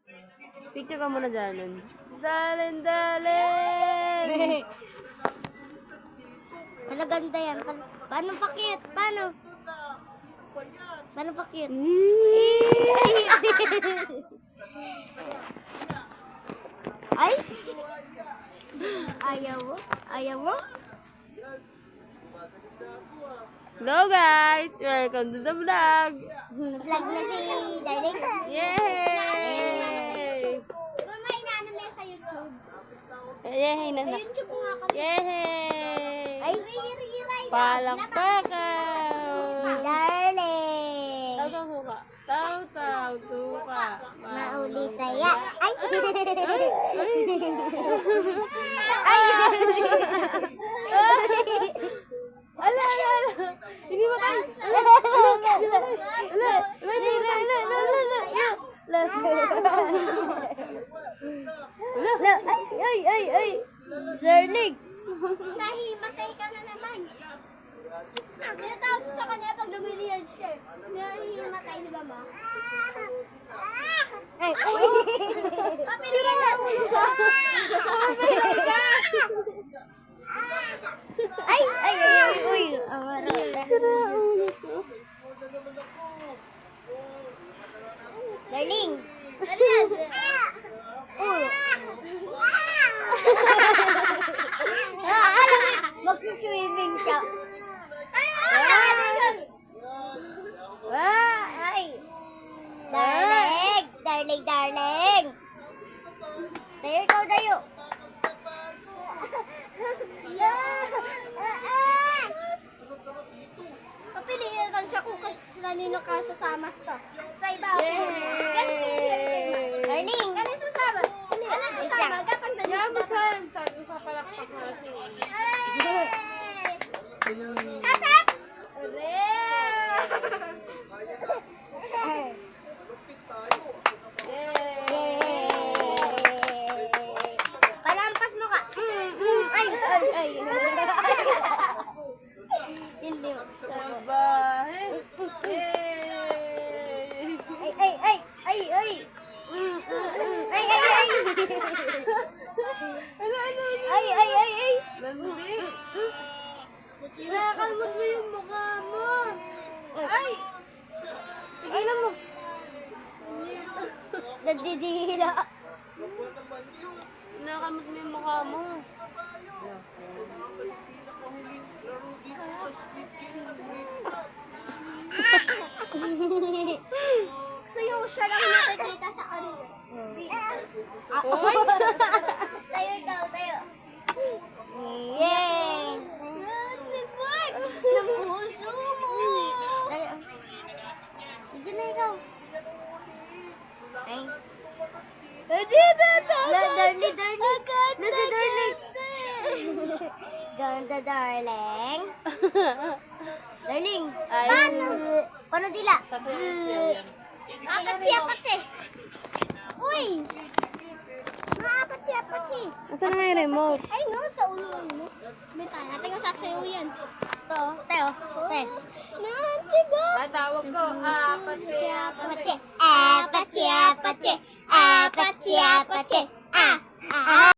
Picture ka muna, Dalen. Dalen! Wala ganda yan. Paano pakit? Paano? Paano pakit? Ay! Ayaw mo? Ayaw mo? Hello guys! Welcome to the vlog! Vlog na si Darling. Yay! Mama, inaano mo yan sa YouTube? Yay! Sa Nasa. YouTube ko nga kami. Yay! Ay, re-re-ray. Palakpakan! Si Darling. Taw-taw suka. Taw-taw suka. Maulit tayo. Ay! Ala! Hindi mo tayo! Ay! Learning! Nahimatay ka na naman. Tinatawag sa kanya pag lumiliyad siya. Nahimatay, di ba ma? Ay! Papiliin na mo siya! Papiliin ka! Ay! Uy! Darling! Ano yan? Magsuswimming siya. Ay! Darling! Tayo. Papiliin lang siya kung kanino ka sasama to. Sa iba, Darling! Kanino sasama? Kapag Saan ka palakpak na Kasap! Palampas mo ka. Ay. Ilim. Babae! Yay! Ay. Ay. Landi! Nakakalmot mo yung mukha mo! Ay! Tigilan mo! Nagdidihila. Nakakalmot mo yung mukha mo! Sa'yo siya lang nakikita sa kanila. Oy! Tayo. Yay! Sipag! Ng puso mo! Diyan na ikaw. Ay. Darling. Nasa Darling. Ganda, Darling. Darling. Ay. Paano dila? Apat eh. Uy! Apat eh. Ito na yung remote. Ay no, sa ulo mo. Bita, natin ko sasayaw yan. Teo. Nantigo. Tawag ko. Apat.